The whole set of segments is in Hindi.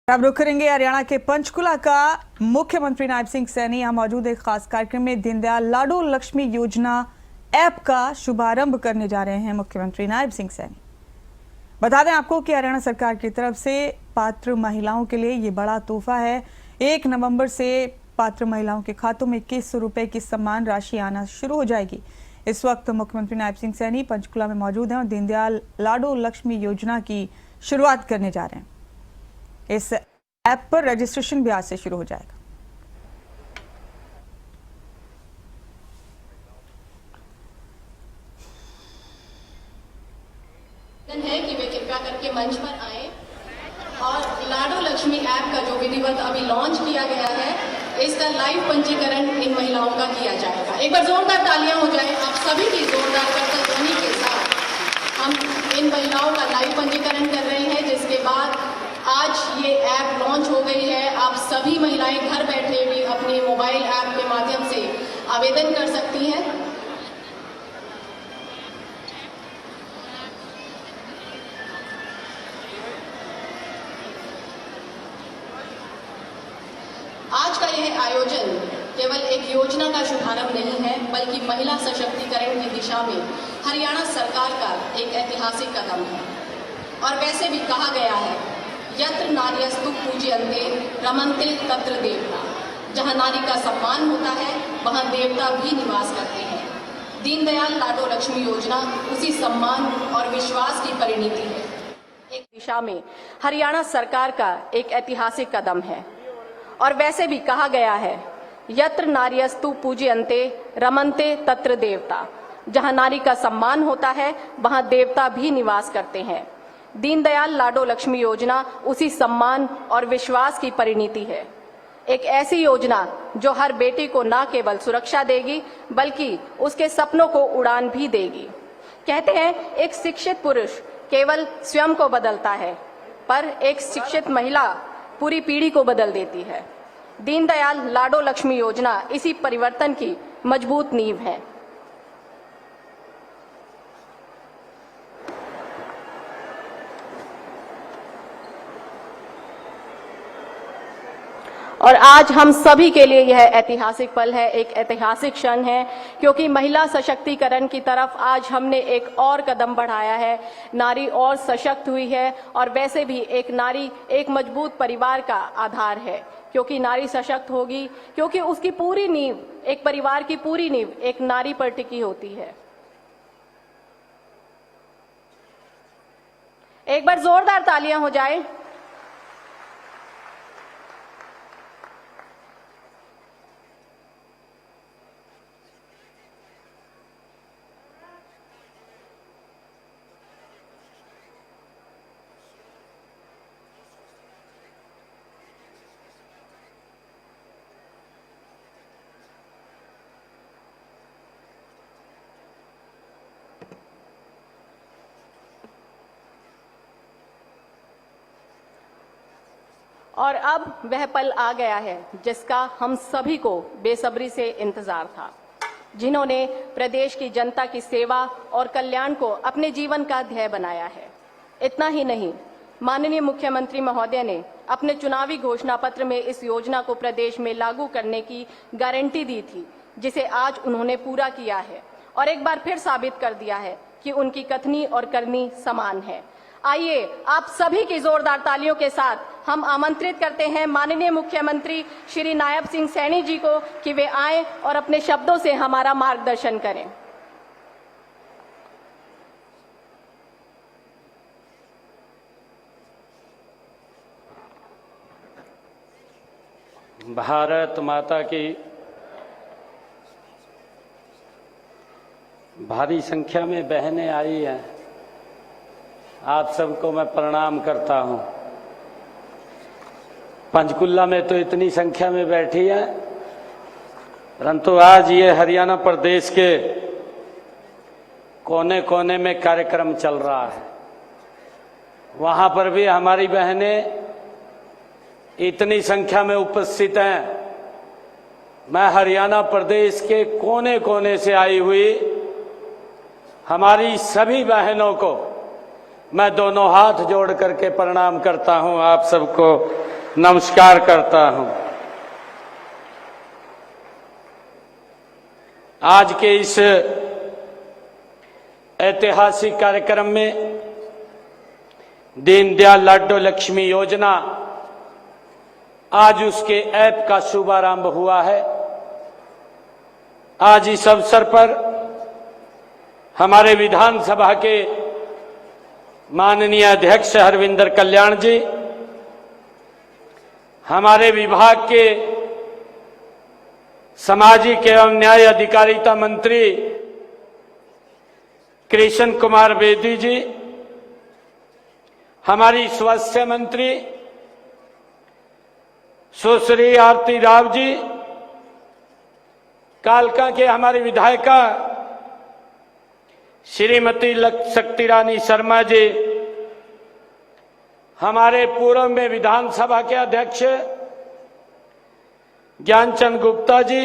अब रुख करेंगे हरियाणा के पंचकुला का। मुख्यमंत्री नायब सिंह सैनी यहाँ मौजूद एक खास कार्यक्रम में दीनदयाल लाडो लक्ष्मी योजना ऐप का शुभारंभ करने जा रहे हैं मुख्यमंत्री नायब सिंह सैनी। बता दें आपको कि हरियाणा सरकार की तरफ से पात्र महिलाओं के लिए ये बड़ा तोहफा है। 1 नवंबर से पात्र महिलाओं के खातों में 2100 रुपए की सम्मान राशि आना शुरू हो जाएगी। इस वक्त मुख्यमंत्री नायब सिंह सैनी पंचकुला में मौजूद हैं और दीनदयाल लाडो लक्ष्मी योजना की शुरुआत करने जा रहे हैं। इस ऐप पर रजिस्ट्रेशन भी आज से शुरू हो जाएगा। है कि वे कृपया करके मंच पर आए और लाडो लक्ष्मी ऐप का जो विधिवत अभी लॉन्च किया गया है, इसका लाइव पंजीकरण इन महिलाओं का किया जाएगा। एक बार जोरदार तालियां हो जाए आप सभी की जोरदार करतल ध्वनि के साथ। हम इन महिलाओं का लाइव पंजीकरण कर रहे हैं, जिसके बाद आज ये ऐप लॉन्च हो गई है। आप सभी महिलाएं घर बैठे भी अपने मोबाइल ऐप के माध्यम से आवेदन कर सकती हैं। आज का यह आयोजन केवल एक योजना का शुभारंभ नहीं है, बल्कि महिला सशक्तिकरण की दिशा में हरियाणा सरकार का एक ऐतिहासिक कदम है। और वैसे भी कहा गया है, यत्र नार्यस्तु पूज्यन्ते रमन्ते तत्र देवता। जहां नारी का सम्मान होता है, वहां देवता भी निवास करते हैं। दीनदयाल लाडो लक्ष्मी योजना उसी सम्मान और विश्वास की परिणति है। एक दिशा में हरियाणा सरकार का एक ऐतिहासिक कदम है। और वैसे भी कहा गया है, यत्र नार्यस्तु पूज्यन्ते रमन्ते तत्र देवता। जहां नारी का सम्मान होता है, वहां देवता भी निवास करते हैं। दीनदयाल लाडो लक्ष्मी योजना उसी सम्मान और विश्वास की परिणति है। एक ऐसी योजना जो हर बेटी को न केवल सुरक्षा देगी, बल्कि उसके सपनों को उड़ान भी देगी। कहते हैं, एक शिक्षित पुरुष केवल स्वयं को बदलता है, पर एक शिक्षित महिला पूरी पीढ़ी को बदल देती है। दीनदयाल लाडो लक्ष्मी योजना इसी परिवर्तन की मजबूत नींव है। और आज हम सभी के लिए यह ऐतिहासिक पल है, एक ऐतिहासिक क्षण है, क्योंकि महिला सशक्तिकरण की तरफ आज हमने एक और कदम बढ़ाया है। नारी और सशक्त हुई है। और वैसे भी एक नारी एक मजबूत परिवार का आधार है, क्योंकि नारी सशक्त होगी, क्योंकि उसकी पूरी नींव, एक परिवार की पूरी नींव एक नारी पर टिकी होती है। एक बार जोरदार तालियां हो जाए। और अब वह पल आ गया है जिसका हम सभी को बेसब्री से इंतजार था। जिन्होंने प्रदेश की जनता की सेवा और कल्याण को अपने जीवन का ध्येय बनाया है। इतना ही नहीं, माननीय मुख्यमंत्री महोदय ने अपने चुनावी घोषणा पत्र में इस योजना को प्रदेश में लागू करने की गारंटी दी थी, जिसे आज उन्होंने पूरा किया है और एक बार फिर साबित कर दिया है कि उनकी कथनी और करनी समान है। आइए आप सभी की जोरदार तालियों के साथ हम आमंत्रित करते हैं माननीय मुख्यमंत्री श्री नायब सिंह सैनी जी को कि वे आएं और अपने शब्दों से हमारा मार्गदर्शन करें। भारत माता की भारी संख्या में बहनें आई हैं। आप सबको मैं प्रणाम करता हूं। पंचकुला में तो इतनी संख्या में बैठी है, परंतु आज ये हरियाणा प्रदेश के कोने कोने में कार्यक्रम चल रहा है। वहां पर भी हमारी बहनें इतनी संख्या में उपस्थित हैं। मैं हरियाणा प्रदेश के कोने कोने से आई हुई हमारी सभी बहनों को मैं दोनों हाथ जोड़ करके प्रणाम करता हूं। आप सबको नमस्कार करता हूं। आज के इस ऐतिहासिक कार्यक्रम में दीनदयाल लाडो लक्ष्मी योजना, आज उसके ऐप का शुभारंभ हुआ है। आज इस अवसर पर हमारे विधानसभा के माननीय अध्यक्ष हरविंदर कल्याण जी, हमारे विभाग के सामाजिक एवं न्याय अधिकारिता मंत्री कृष्ण कुमार बेदी जी, हमारी स्वास्थ्य मंत्री सुश्री आरती राव जी, कालका के हमारी विधायिका श्रीमती शक्ति रानी शर्मा जी, हमारे पूर्व में विधानसभा के अध्यक्ष ज्ञानचंद गुप्ता जी,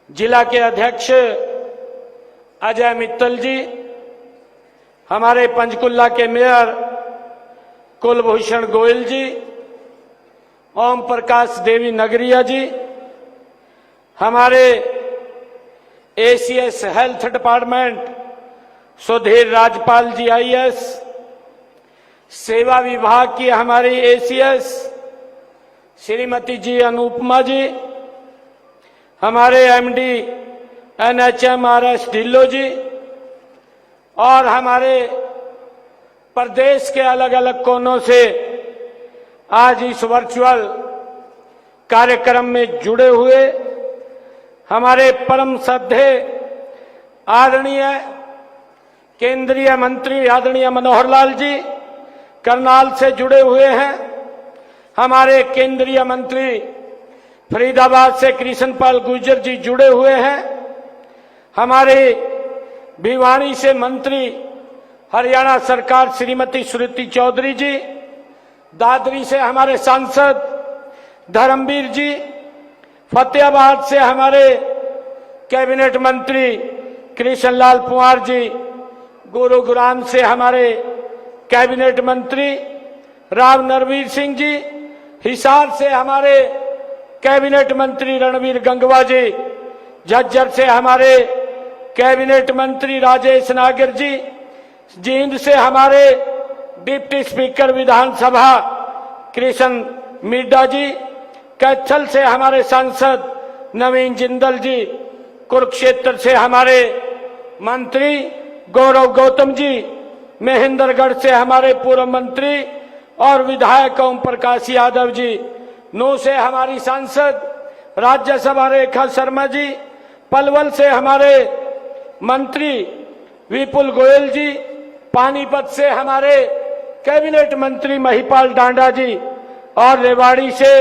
जिला के अध्यक्ष अजय मित्तल जी, हमारे पंचकुला के मेयर कुलभूषण गोयल जी, ओम प्रकाश देवी नगरिया जी, हमारे ACS health department Sudhir Rajpal ji IAS, सेवा विभाग की हमारी एसीएस श्रीमती जी अनुपमा जी, हमारे एमडी एनएचएमआरएस ढिल्लो जी, और हमारे प्रदेश के अलग अलग कोनों से आज इस वर्चुअल कार्यक्रम में जुड़े हुए हमारे परम श्रद्धेय आदरणीय केंद्रीय मंत्री आदरणीय मनोहर लाल जी करनाल से जुड़े हुए हैं, हमारे केंद्रीय मंत्री फरीदाबाद से कृष्णपाल गुर्जर जी जुड़े हुए हैं, हमारे भिवानी से मंत्री हरियाणा सरकार श्रीमती श्रुति चौधरी जी, दादरी से हमारे सांसद धर्मवीर जी, फतेहाबाद से हमारे कैबिनेट मंत्री कृष्णलाल पंवार जी, गुरुग्राम से हमारे कैबिनेट मंत्री राव नरवीर सिंह जी, हिसार से हमारे कैबिनेट मंत्री रणवीर गंगवा जी, झज्जर से हमारे कैबिनेट मंत्री राजेश नागर जी, जींद से हमारे डिप्टी स्पीकर विधानसभा कृष्ण मिड्डा जी, कैथल से हमारे सांसद नवीन जिंदल जी, कुरुक्षेत्र से हमारे मंत्री गौरव गौतम जी, महेंद्रगढ़ से हमारे पूर्व मंत्री और विधायक ओम प्रकाश यादव जी, नू से हमारी सांसद राज्यसभा रेखा शर्मा जी, पलवल से हमारे मंत्री विपुल गोयल जी, पानीपत से हमारे कैबिनेट मंत्री महिपाल डांडा जी, और रेवाड़ी से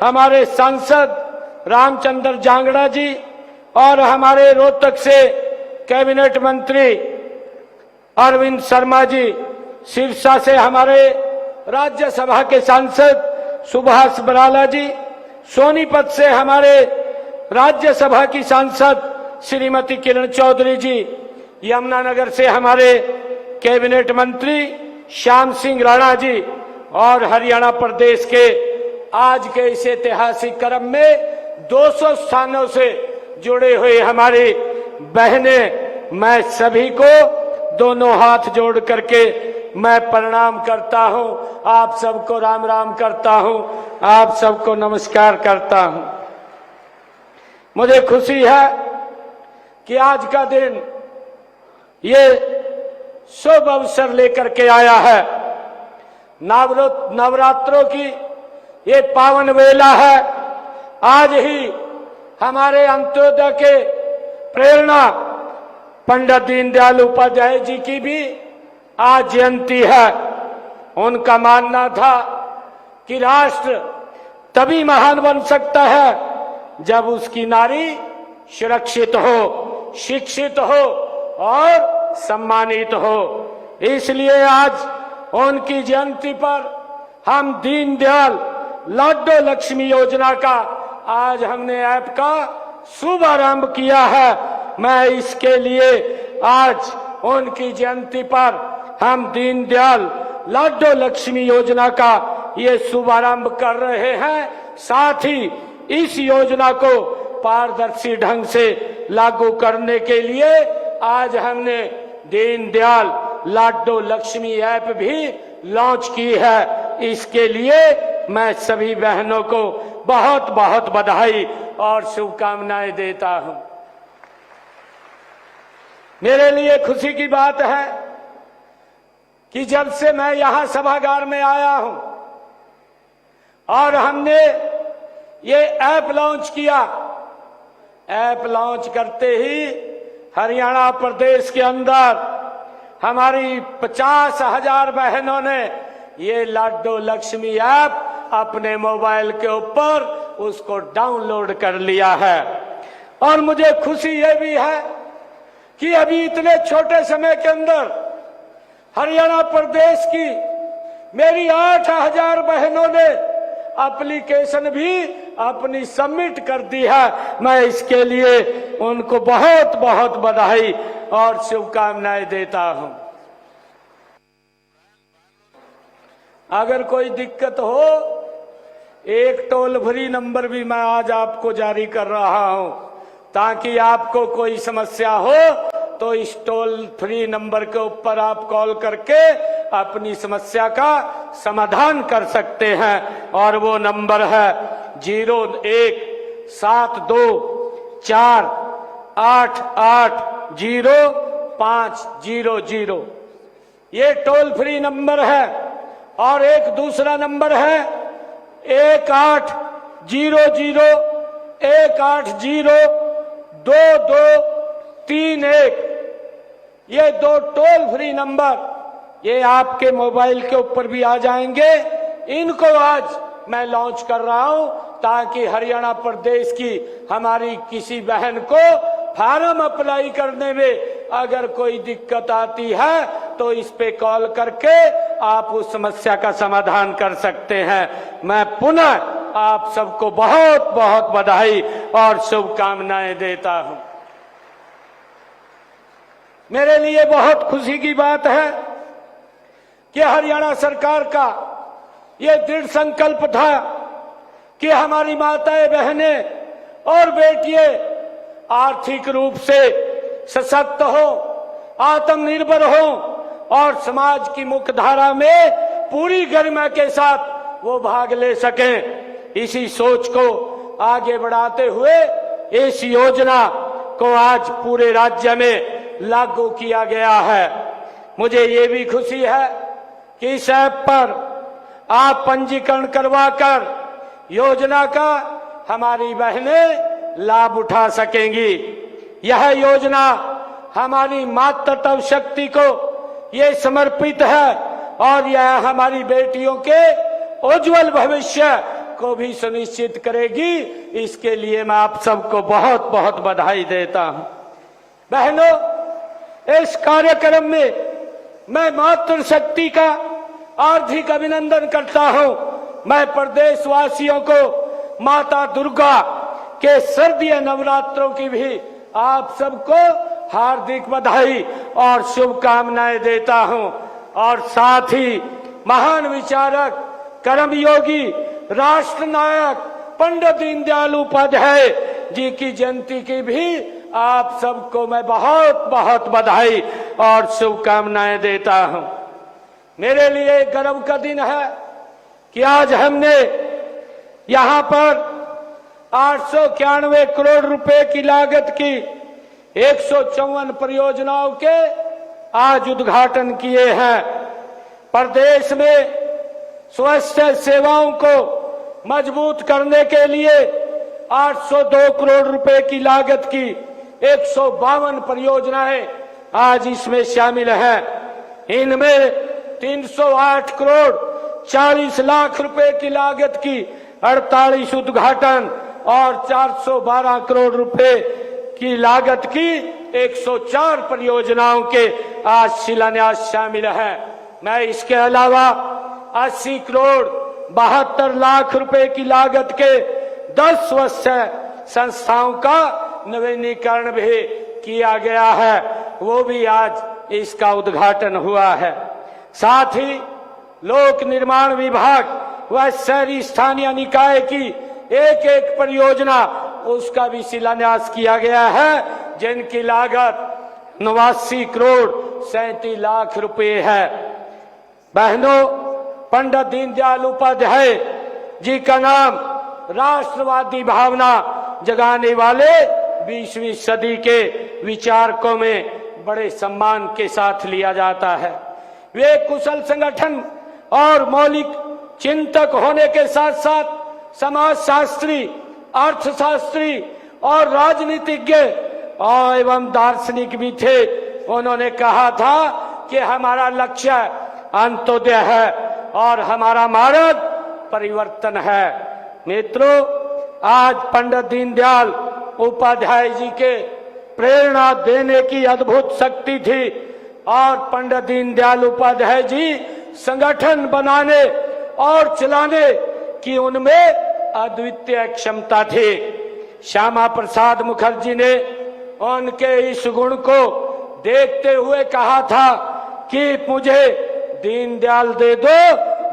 हमारे सांसद रामचंद्र जांगड़ा जी, और हमारे रोहतक से कैबिनेट मंत्री अरविंद शर्मा जी, सिरसा से हमारे राज्यसभा के सांसद सुभाष बराला जी, सोनीपत से हमारे राज्यसभा की सांसद श्रीमती किरण चौधरी जी, यमुनानगर से हमारे कैबिनेट मंत्री श्याम सिंह राणा जी, और हरियाणा प्रदेश के आज के इस ऐतिहासिक क्रम में 200 स्थानों से जुड़े हुए हमारी बहनें, मैं सभी को दोनों हाथ जोड़ करके मैं प्रणाम करता हूं, आप सबको राम राम करता हूं, आप सबको नमस्कार करता हूं। मुझे खुशी है कि आज का दिन ये शुभ अवसर लेकर के आया है। नवरात्रों की ये पावन वेला है। आज ही हमारे अंत्योदय के प्रेरणा पंडित दीनदयाल उपाध्याय जी की भी आज जयंती है। उनका मानना था कि राष्ट्र तभी महान बन सकता है जब उसकी नारी सुरक्षित हो, शिक्षित हो और सम्मानित हो। इसलिए आज उनकी जयंती पर हम दीनदयाल लाडो लक्ष्मी योजना का आज हमने ऐप का शुभारंभ किया है। मैं इसके लिए आज उनकी जयंती पर हम दीनदयाल लाडो लक्ष्मी योजना का ये शुभारंभ कर रहे हैं। साथ ही इस योजना को पारदर्शी ढंग से लागू करने के लिए आज हमने दीनदयाल लाडो लक्ष्मी ऐप भी लॉन्च की है। इसके लिए मैं सभी बहनों को बहुत बहुत बधाई और शुभकामनाएं देता हूं। मेरे लिए खुशी की बात है कि जब से मैं यहां सभागार में आया हूं और हमने ये ऐप लॉन्च किया, ऐप लॉन्च करते ही हरियाणा प्रदेश के अंदर हमारी 50,000 बहनों ने ये लाडो लक्ष्मी ऐप अपने मोबाइल के ऊपर उसको डाउनलोड कर लिया है। और मुझे खुशी ये भी है कि अभी इतने छोटे समय के अंदर हरियाणा प्रदेश की मेरी 8,000 बहनों ने एप्लीकेशन भी अपनी सबमिट कर दी है। मैं इसके लिए उनको बहुत बहुत बधाई और शुभकामनाएं देता हूं। अगर कोई दिक्कत हो, एक टोल फ्री नंबर भी मैं आज आपको जारी कर रहा हूं, ताकि आपको कोई समस्या हो तो इस टोल फ्री नंबर के ऊपर आप कॉल करके अपनी समस्या का समाधान कर सकते हैं। और वो नंबर है 017248800500। ये टोल फ्री नंबर है। और एक दूसरा नंबर है 180018022231। ये दो टोल फ्री नंबर ये आपके मोबाइल के ऊपर भी आ जाएंगे। इनको आज मैं लॉन्च कर रहा हूं ताकि हरियाणा प्रदेश की हमारी किसी बहन को फार्म अप्लाई करने में अगर कोई दिक्कत आती है तो इस पे कॉल करके आप उस समस्या का समाधान कर सकते हैं। मैं पुनः आप सबको बहुत बहुत बधाई और शुभकामनाएं देता हूं। मेरे लिए बहुत खुशी की बात है कि हरियाणा सरकार का ये दृढ़ संकल्प था कि हमारी माताएं बहनें और बेटियां आर्थिक रूप से सशक्त हो, आत्मनिर्भर हो और समाज की मुख्यधारा में पूरी गरिमा के साथ वो भाग ले सकें। इसी सोच को आगे बढ़ाते हुए इस योजना को आज पूरे राज्य में लागू किया गया है। मुझे ये भी खुशी है कि इस ऐप पर आप पंजीकरण करवाकर योजना का हमारी बहनें लाभ उठा सकेंगी। यह योजना हमारी मातृत्व शक्ति को ये समर्पित है और यह हमारी बेटियों के उज्जवल भविष्य को भी सुनिश्चित करेगी। इसके लिए मैं आप सबको बहुत बहुत बधाई देता हूं। बहनों, इस कार्यक्रम में मैं मातृशक्ति का हार्दिक अभिनंदन करता हूं। मैं प्रदेशवासियों को माता दुर्गा के शारदीय नवरात्रों की भी आप सबको हार्दिक बधाई और शुभकामनाएं देता हूं। और साथ ही महान विचारक, कर्मयोगी, राष्ट्र नायक पंडित दीनदयाल उपाध्याय जी की जयंती की भी आप सबको मैं बहुत बहुत बधाई और शुभकामनाएं देता हूं। मेरे लिए गर्व का दिन है कि आज हमने यहां पर 891 करोड़ रुपए की लागत की 154 परियोजनाओं के आज उद्घाटन किए हैं। प्रदेश में स्वास्थ्य सेवाओं को मजबूत करने के लिए 802 करोड़ रुपए की लागत की 152 परियोजनाएं आज इसमें शामिल हैं। इनमें 308 करोड़ 40 लाख रुपए की लागत की 48 उद्घाटन और 412 करोड़ रुपए की लागत की 104 परियोजनाओं के आज शिलान्यास शामिल हैं। मैं इसके अलावा 80 करोड़ 72 लाख रुपए की लागत के 10 स्वास्थ्य संस्थाओं का नवीनीकरण भी किया गया है, वो भी आज इसका उद्घाटन हुआ है। साथ ही लोक निर्माण विभाग व शहरी स्थानीय निकाय की एक एक परियोजना उसका भी शिलान्यास किया गया है, जिनकी लागत 89 करोड़ 37 लाख रुपए है। बहनों, पंडित दीनदयाल उपाध्याय जी का नाम राष्ट्रवादी भावना जगाने वाले 20वीं सदी के विचारकों में बड़े सम्मान के साथ लिया जाता है। वे कुशल संगठन और मौलिक चिंतक होने के साथ साथ समाजशास्त्री, अर्थशास्त्री और राजनीतिज्ञ और एवं दार्शनिक भी थे। उन्होंने कहा था कि हमारा लक्ष्य अंत्योदय है और हमारा मार्ग परिवर्तन है। मित्रों, आज पंडित दीनदयाल उपाध्याय जी के प्रेरणा देने की अद्भुत शक्ति थी और पंडित दीनदयाल उपाध्याय जी संगठन बनाने और चलाने की उनमें अद्वितीय क्षमता थी। श्यामा प्रसाद मुखर्जी ने उनके इस गुण को देखते हुए कहा था कि मुझे दीनदयाल दे दो,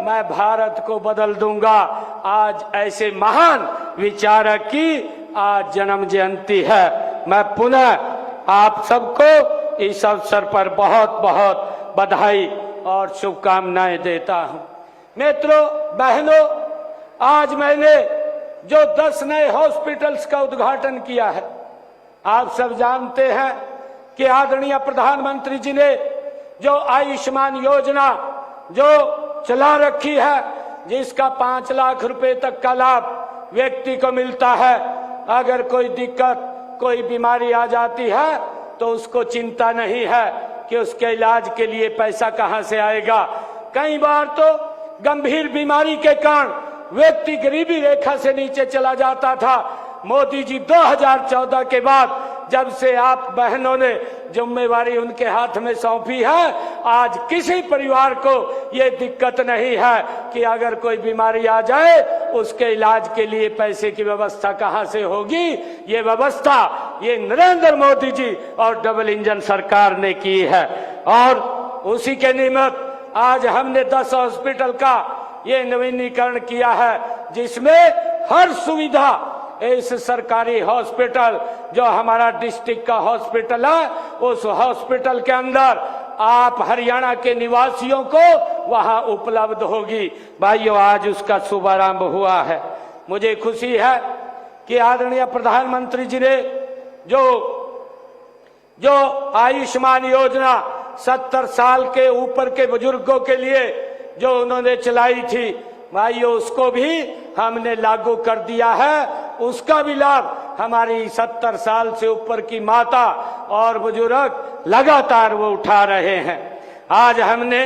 मैं भारत को बदल दूंगा। आज ऐसे महान विचारक की आज जन्म जयंती है। मैं पुनः आप सबको इस अवसर पर बहुत बहुत बधाई और शुभकामनाएं देता हूं। मित्रों, बहनों, आज मैंने जो 10 नए हॉस्पिटल्स का उद्घाटन किया है, आप सब जानते हैं कि आदरणीय प्रधानमंत्री जी ने जो आयुष्मान योजना जो चला रखी है, जिसका 5 लाख रुपए तक का लाभ व्यक्ति को मिलता है। अगर कोई दिक्कत, कोई बीमारी आ जाती है तो उसको चिंता नहीं है कि उसके इलाज के लिए पैसा कहां से आएगा। कई बार तो गंभीर बीमारी के कारण व्यक्ति गरीबी रेखा से नीचे चला जाता था। मोदी जी 2014 के बाद जब से आप बहनों ने जिम्मेवारी उनके हाथ में सौंपी है, आज किसी परिवार को ये दिक्कत नहीं है कि अगर कोई बीमारी आ जाए उसके इलाज के लिए पैसे की व्यवस्था कहां से होगी। ये व्यवस्था ये नरेंद्र मोदी जी और डबल इंजन सरकार ने की है और उसी के निमित्त आज हमने 10 हॉस्पिटल का ये नवीनीकरण किया है, जिसमें हर सुविधा इस सरकारी हॉस्पिटल जो हमारा डिस्ट्रिक्ट का हॉस्पिटल है, उस हॉस्पिटल के अंदर आप हरियाणा के निवासियों को वहां उपलब्ध होगी। भाइयों, आज उसका शुभारंभ हुआ है। मुझे खुशी है कि आदरणीय प्रधानमंत्री जी ने जो आयुष्मान योजना 70 साल के ऊपर के बुजुर्गों के लिए जो उन्होंने चलाई थी, भाइयों, उसको भी हमने लागू कर दिया है। उसका भी लाभ हमारी 70 साल से ऊपर की माता और बुजुर्ग लगातार वो उठा रहे हैं। आज हमने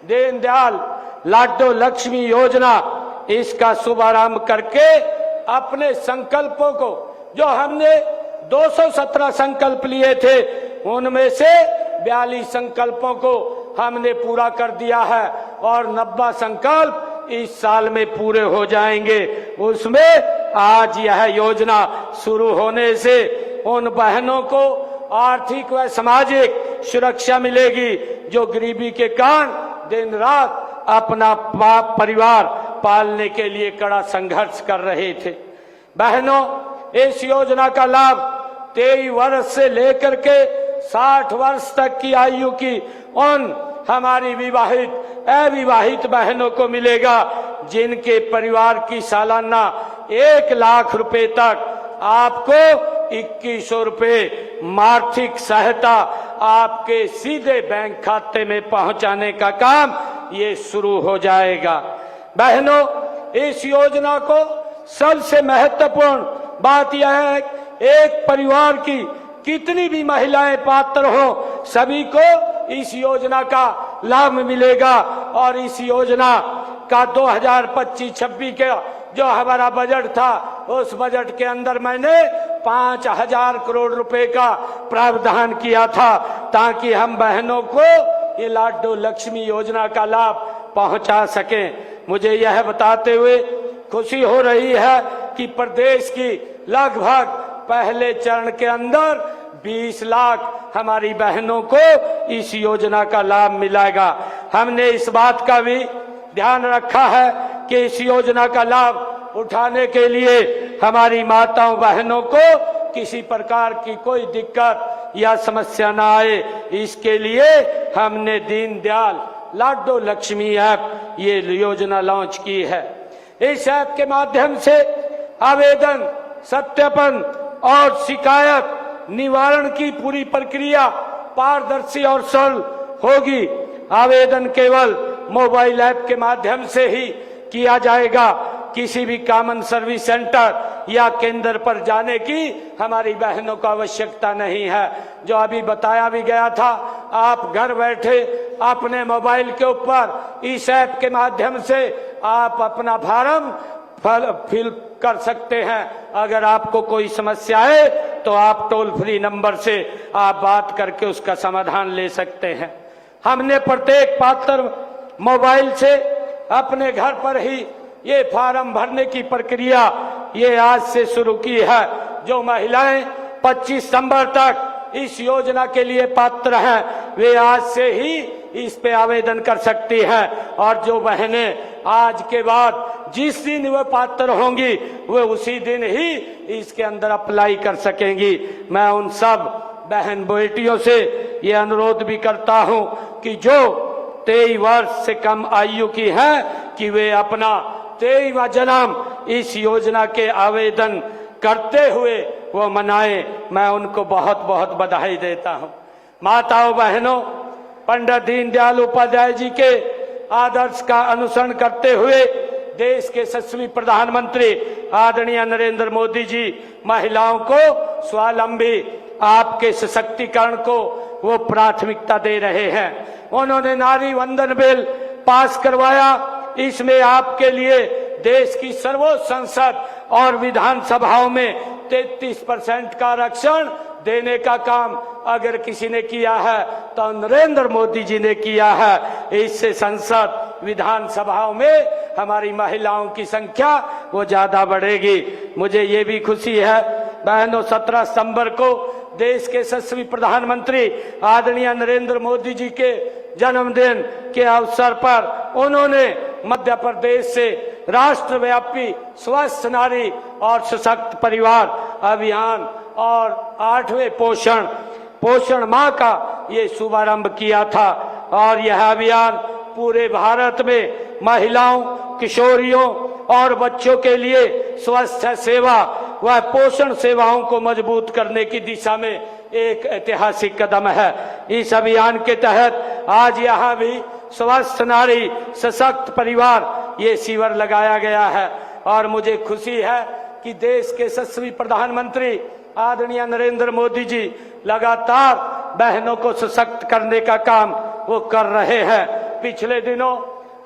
दीनदयाल लाडो लक्ष्मी योजना इसका शुभारंभ करके अपने संकल्पों को, जो हमने 217 संकल्प लिए थे, उनमें से 42 संकल्पों को हमने पूरा कर दिया है और 90 संकल्प इस साल में पूरे हो जाएंगे। उसमें आज यह योजना शुरू होने से उन बहनों को आर्थिक व सामाजिक सुरक्षा मिलेगी जो गरीबी के कारण दिन रात अपना परिवार पालने के लिए कड़ा संघर्ष कर रहे थे। बहनों, इस योजना का लाभ 23 वर्ष से लेकर के 60 वर्ष तक की आयु की उन हमारी विवाहित अविवाहित बहनों को मिलेगा, जिनके परिवार की सालाना 1 लाख रुपए तक आपको 2100 रुपए आर्थिक सहायता आपके सीधे बैंक खाते में पहुंचाने का काम ये शुरू हो जाएगा। बहनों, इस योजना को सबसे महत्वपूर्ण बात यह है, एक परिवार की कितनी भी महिलाएं पात्र हो, सभी को इस योजना का लाभ मिलेगा। और इस योजना का 2025-26 के जो हमारा बजट था, उस बजट के अंदर मैंने 5000 करोड़ रुपए का प्रावधान किया था, ताकि हम बहनों को ये लाडो लक्ष्मी योजना का लाभ पहुंचा सकें। मुझे यह बताते हुए खुशी हो रही है कि प्रदेश की लगभग पहले चरण के अंदर 20 लाख हमारी बहनों को इस योजना का लाभ मिलेगा। हमने इस बात का भी ध्यान रखा है कि इस योजना का लाभ उठाने के लिए हमारी माताओं बहनों को किसी प्रकार की कोई दिक्कत या समस्या ना आए, इसके लिए हमने दीनदयाल लाडो लक्ष्मी ऐप ये योजना लॉन्च की है। इस ऐप के माध्यम से आवेदन, सत्यापन और शिकायत निवारण की पूरी प्रक्रिया पारदर्शी और सरल होगी। आवेदन केवल मोबाइल ऐप के माध्यम से ही किया जाएगा। किसी भी कॉमन सर्विस सेंटर या केंद्र पर जाने की हमारी बहनों को आवश्यकता नहीं है। जो अभी बताया भी गया था, आप घर बैठे अपने मोबाइल के ऊपर इस ऐप के माध्यम से आप अपना फॉर्म फिल कर सकते हैं। अगर आपको कोई समस्या है तो आप टोल फ्री नंबर से आप बात करके उसका समाधान ले सकते हैं। हमने प्रत्येक पात्र मोबाइल से अपने घर पर ही ये फॉर्म भरने की प्रक्रिया ये आज से शुरू की है। जो महिलाएं 25 सितंबर तक इस योजना के लिए पात्र हैं, वे आज से ही इस पे आवेदन कर सकती हैं। और जो बहनें आज के बाद जिस दिन वे पात्र होंगी, वे उसी दिन ही इसके अंदर अप्लाई कर सकेंगी। मैं उन सब बहन बेटियों से ये अनुरोध भी करता हूं कि जो 23 वर्ष से कम आयु की हैं कि वे अपना 23वां जन्म इस योजना के आवेदन करते हुए वो मनाएं। मैं उनको बहुत बहुत बधाई देता हूं। माताओं बहनों, पंडित दीनदयाल उपाध्याय जी के आदर्श का अनुसरण करते हुए देश के यशस्वी प्रधानमंत्री आदरणीय नरेंद्र मोदी जी महिलाओं को स्वावलंबी, आपके सशक्तिकरण को वो प्राथमिकता दे रहे हैं। उन्होंने नारी वंदन बिल पास करवाया। इसमें आपके लिए देश की सर्वोच्च संसद और विधानसभाओं में 33% का आरक्षण देने का काम अगर किसी ने किया है तो नरेंद्र मोदी जी ने किया है। इससे संसद विधानसभाओं में हमारी महिलाओं की संख्या वो ज्यादा बढ़ेगी। मुझे ये भी खुशी है बहनों, 17 सितंबर को देश के यशस्वी प्रधानमंत्री आदरणीय नरेंद्र मोदी जी के जन्मदिन के अवसर पर उन्होंने मध्य प्रदेश से राष्ट्रव्यापी स्वस्थ नारी और सशक्त परिवार अभियान और 8वें पोषण माह का ये शुभारंभ किया था। और यह अभियान पूरे भारत में महिलाओं, किशोरियों और बच्चों के लिए स्वास्थ्य सेवा व पोषण सेवाओं को मजबूत करने की दिशा में एक ऐतिहासिक कदम है। इस अभियान के तहत आज यहाँ भी स्वस्थ नारी सशक्त परिवार ये शिविर लगाया गया है। और मुझे खुशी है कि देश के यशस्वी प्रधानमंत्री आदरणीय नरेंद्र मोदी जी लगातार बहनों को सशक्त करने का काम वो कर रहे हैं। पिछले दिनों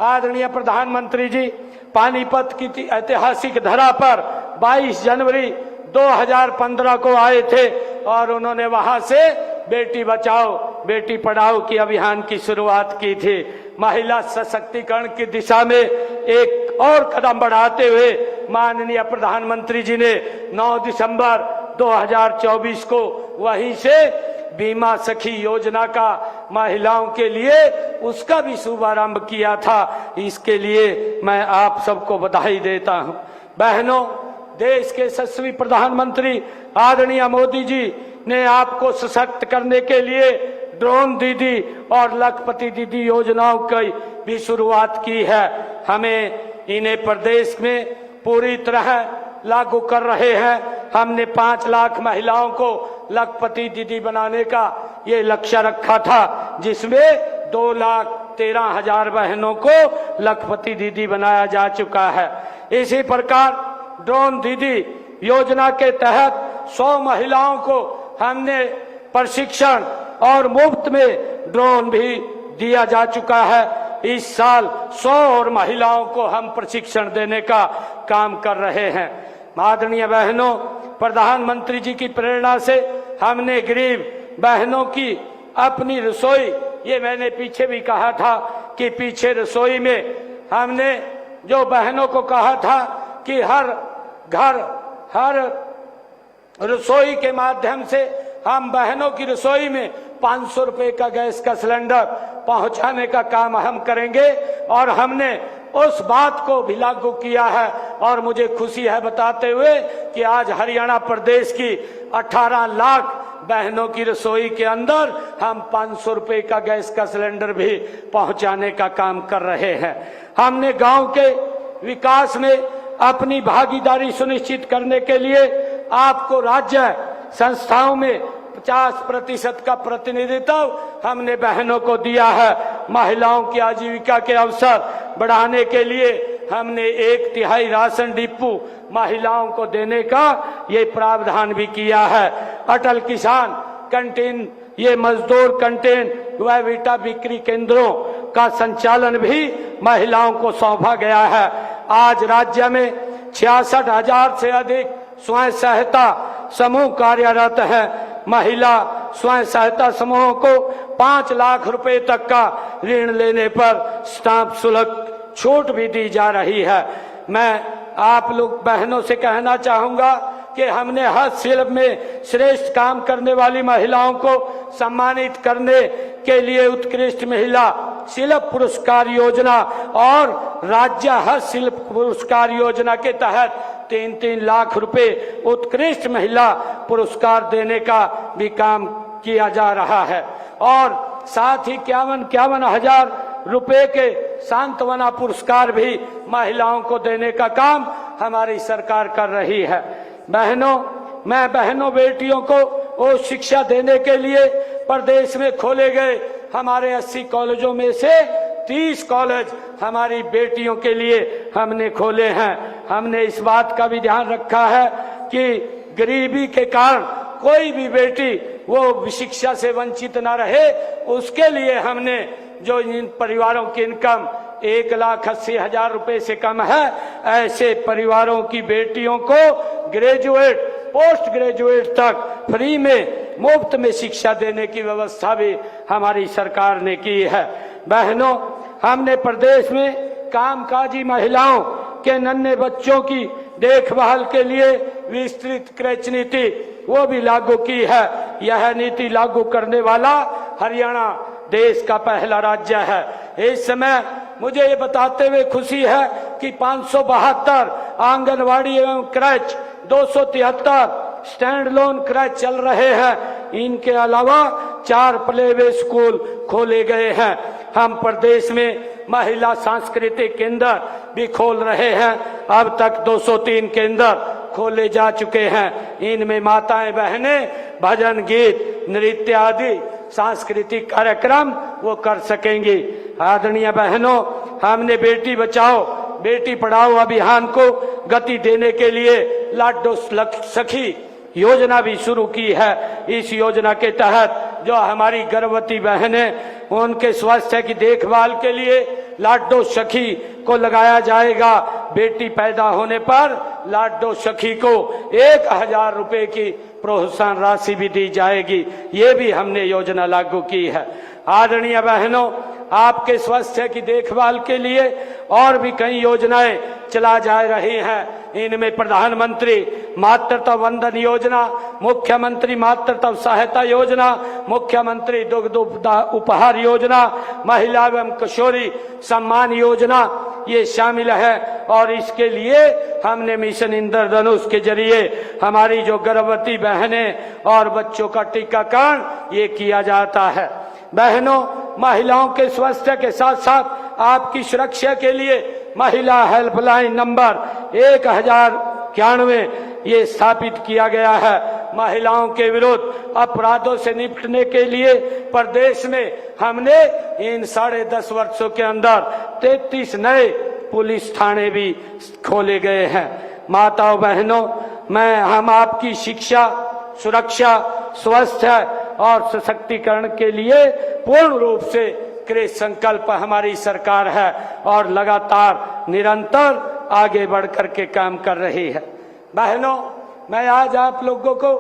आदरणीय प्रधानमंत्री जी पानीपत की ऐतिहासिक धरा पर 22 जनवरी 2015 को आए थे और उन्होंने वहां से बेटी बचाओ बेटी पढ़ाओ की अभियान की शुरुआत की थी। महिला सशक्तिकरण की दिशा में एक और कदम बढ़ाते हुए माननीय प्रधानमंत्री जी ने 9 दिसंबर 2024 को वहीं से बीमा सखी योजना का महिलाओं के लिए उसका भी शुभारंभ किया था। इसके लिए मैं आप सबको बधाई देता हूं। बहनों, देश के यशस्वी प्रधानमंत्री आदरणीय मोदी जी ने आपको सशक्त करने के लिए ड्रोन दीदी और लखपति दीदी योजनाओं की भी शुरुआत की है। हमें इन्हें प्रदेश में पूरी तरह लागू कर रहे हैं। हमने 5 लाख महिलाओं को लखपति दीदी बनाने का ये लक्ष्य रखा था, जिसमें 2,13,000 बहनों को लखपति दीदी बनाया जा चुका है। इसी प्रकार ड्रोन दीदी योजना के तहत 100 महिलाओं को हमने प्रशिक्षण और मुफ्त में ड्रोन भी दिया जा चुका है। इस साल 100 और महिलाओं को हम प्रशिक्षण देने का काम कर रहे हैं। आदरणीय बहनों, प्रधानमंत्री जी की प्रेरणा से हमने गरीब बहनों की अपनी रसोई, ये मैंने पीछे भी कहा था कि पीछे रसोई में हमने जो बहनों को कहा था कि हर घर हर रसोई के माध्यम से हम बहनों की रसोई में 500 रुपए का गैस का सिलेंडर पहुंचाने का काम हम करेंगे। और हमने उस बात को भी लागू किया है। और मुझे खुशी है बताते हुए कि आज हरियाणा प्रदेश की 18 लाख बहनों की रसोई के अंदर हम 500 रुपए का गैस का सिलेंडर भी पहुंचाने का काम कर रहे हैं। हमने गांव के विकास में अपनी भागीदारी सुनिश्चित करने के लिए आपको राज्य संस्थाओं में 50% का प्रतिनिधित्व हमने बहनों को दिया है। महिलाओं की आजीविका के अवसर बढ़ाने के लिए हमने 1/3 राशन डिपो महिलाओं को देने का ये प्रावधान भी किया है। अटल किसान कैंटीन, ये मजदूर कैंटीन व वीटा बिक्री केंद्रों का संचालन भी महिलाओं को सौंपा गया है। आज राज्य में 66,000 से अधिक स्वयं सहायता समूह कार्यरत हैं। महिला स्वयं सहायता समूहों को 5 लाख रुपए तक का ऋण लेने पर स्टाम्प शुल्क छूट भी दी जा रही है। मैं आप लोग बहनों से कहना चाहूंगा कि हमने हस्तशिल्प में श्रेष्ठ काम करने वाली महिलाओं को सम्मानित करने के लिए उत्कृष्ट महिला शिल्प पुरस्कार योजना और राज्य हस्तशिल्प पुरस्कार योजना के तहत 3-3 लाख रुपए उत्कृष्ट महिला पुरस्कार देने का भी काम किया जा रहा है। और साथ ही 51 हजार रुपए के सांत्वना पुरस्कार भी महिलाओं को देने का काम हमारी सरकार कर रही है। बहनों, मैं बहनों बेटियों को वो शिक्षा देने के लिए प्रदेश में खोले गए हमारे 80 कॉलेजों में से 30 कॉलेज हमारी बेटियों के लिए हमने खोले हैं। हमने इस बात का भी ध्यान रखा है कि गरीबी के कारण कोई भी बेटी वो शिक्षा से वंचित न रहे, उसके लिए हमने जो इन परिवारों की इनकम 1,80,000 रुपए से कम है, ऐसे परिवारों की बेटियों को ग्रेजुएट, पोस्ट ग्रेजुएट तक फ्री में मुफ्त में शिक्षा देने की व्यवस्था भी हमारी सरकार ने की है। बहनों, हमने प्रदेश में कामकाजी महिलाओं के नन्हे बच्चों की देखभाल के लिए विस्तृत क्रच नीति वो भी लागू की है। यह नीति लागू करने वाला हरियाणा देश का पहला राज्य है। इस समय मुझे ये बताते हुए खुशी है कि 572 आंगनवाड़ी एवं क्रच, 273 स्टैंड लोन क्रच चल रहे हैं। इनके अलावा 4 प्ले वे स्कूल खोले गए हैं। हम प्रदेश में महिला सांस्कृतिक केंद्र भी खोल रहे हैं। अब तक 203 केंद्र खोले जा चुके हैं। इनमें माताएं बहनें भजन, गीत, नृत्य आदि सांस्कृतिक कार्यक्रम वो कर सकेंगी। आदरणीय बहनों, हमने बेटी बचाओ बेटी पढ़ाओ अभियान को गति देने के लिए लाडो सखी योजना भी शुरू की है। इस योजना के तहत जो हमारी गर्भवती बहनें उनके स्वास्थ्य की देखभाल के लिए लाडो सखी को लगाया जाएगा। बेटी पैदा होने पर लाडो सखी को 1,000 रुपए की प्रोत्साहन राशि भी दी जाएगी। ये भी हमने योजना लागू की है। आदरणीय बहनों, आपके स्वास्थ्य की देखभाल के लिए और भी कई योजनाएं चला जा रही हैं। इनमें प्रधानमंत्री मातृत्व वंदन योजना, मुख्यमंत्री मातृत्व सहायता योजना, मुख्यमंत्री दुग्ध उपहार योजना, महिला एवं किशोरी सम्मान योजना ये शामिल है। और इसके लिए हमने मिशन इंद्रधनुष के जरिए हमारी जो गर्भवती बहनें और बच्चों का टीकाकरण ये किया जाता है। बहनों, महिलाओं के स्वास्थ्य के साथ साथ आपकी सुरक्षा के लिए महिला हेल्पलाइन नंबर 1091 ये स्थापित किया गया है। महिलाओं के विरुद्ध अपराधों से निपटने के लिए प्रदेश में हमने इन 10.5 वर्षों के अंदर 33 नए पुलिस थाने भी खोले गए हैं। माताओं बहनों, हम आपकी शिक्षा, सुरक्षा, स्वास्थ्य और सशक्तिकरण के लिए पूर्ण रूप से कृत संकल्प हमारी सरकार है और लगातार निरंतर आगे बढ़कर के काम कर रही है। बहनों, मैं आज आप लोगों को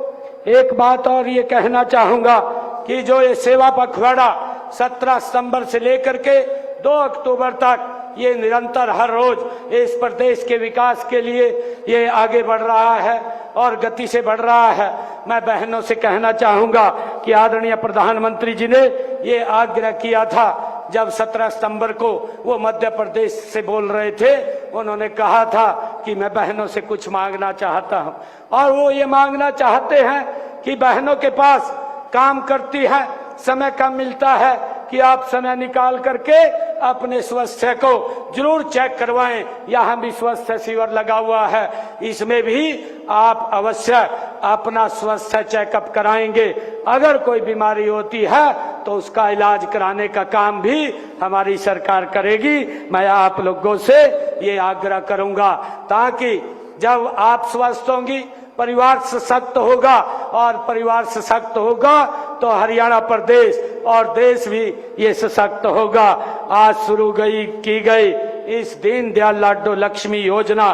एक बात और ये कहना चाहूंगा कि जो ये सेवा पखवाड़ा 17 सितंबर से लेकर के 2 अक्टूबर तक ये निरंतर हर रोज इस प्रदेश के विकास के लिए ये आगे बढ़ रहा है और गति से बढ़ रहा है। मैं बहनों से कहना चाहूंगा कि आदरणीय प्रधानमंत्री जी ने ये आग्रह किया था जब 17 सितंबर को वो मध्य प्रदेश से बोल रहे थे, उन्होंने कहा था कि मैं बहनों से कुछ मांगना चाहता हूं, और वो ये मांगना चाहते हैं कि बहनों के पास काम करती है, समय कम मिलता है, कि आप समय निकाल करके अपने स्वास्थ्य को जरूर चेक करवाएं। यहाँ भी स्वास्थ्य शिविर लगा हुआ है, इसमें भी आप अवश्य अपना स्वास्थ्य चेकअप कराएंगे। अगर कोई बीमारी होती है तो उसका इलाज कराने का काम भी हमारी सरकार करेगी। मैं आप लोगों से ये आग्रह करूंगा, ताकि जब आप स्वस्थ होंगी, परिवार सशक्त होगा, और परिवार सशक्त होगा तो हरियाणा प्रदेश और देश भी ये सशक्त होगा। आज शुरू की गई इस दीनदयाल लाडो लक्ष्मी योजना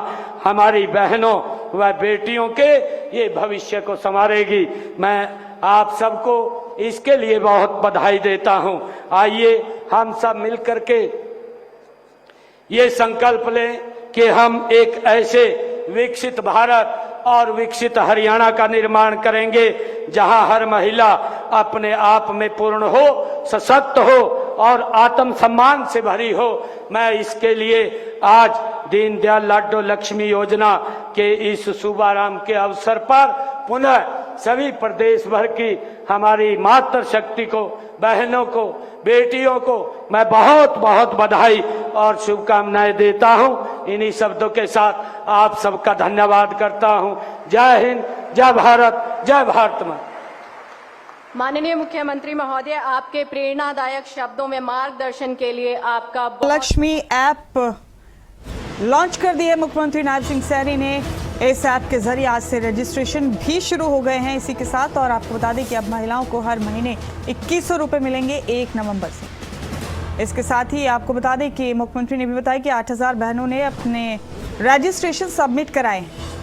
हमारी बहनों व बेटियों के ये भविष्य को संवारेगी। मैं आप सबको इसके लिए बहुत बधाई देता हूं। आइए हम सब मिलकर के ये संकल्प लें कि हम एक ऐसे विकसित भारत और विकसित हरियाणा का निर्माण करेंगे जहां हर महिला अपने आप में पूर्ण हो, सशक्त हो और आत्मसम्मान से भरी हो। मैं इसके लिए आज दीनदयाल लाडो लक्ष्मी योजना के इस शुभारंभ के अवसर पर पुनः सभी प्रदेश भर की हमारी मातृ शक्ति को, बहनों को, बेटियों को मैं बहुत बहुत बधाई और शुभकामनाएं देता हूं। इन्हीं शब्दों के साथ आप सबका धन्यवाद करता हूं। जय हिंद, जय भारत, जय भारत मां। माननीय मुख्यमंत्री महोदय, आपके प्रेरणादायक शब्दों में मार्गदर्शन के लिए आपका लक्ष्मी ऐप लॉन्च कर दी है मुख्यमंत्री नायब सिंह सैनी ने। इस ऐप के जरिए आज से रजिस्ट्रेशन भी शुरू हो गए हैं इसी के साथ। और आपको बता दें कि अब महिलाओं को हर महीने 2100 रुपये मिलेंगे 1 नवंबर से। इसके साथ ही आपको बता दें कि मुख्यमंत्री ने भी बताया कि 8000 बहनों ने अपने रजिस्ट्रेशन सबमिट कराए हैं।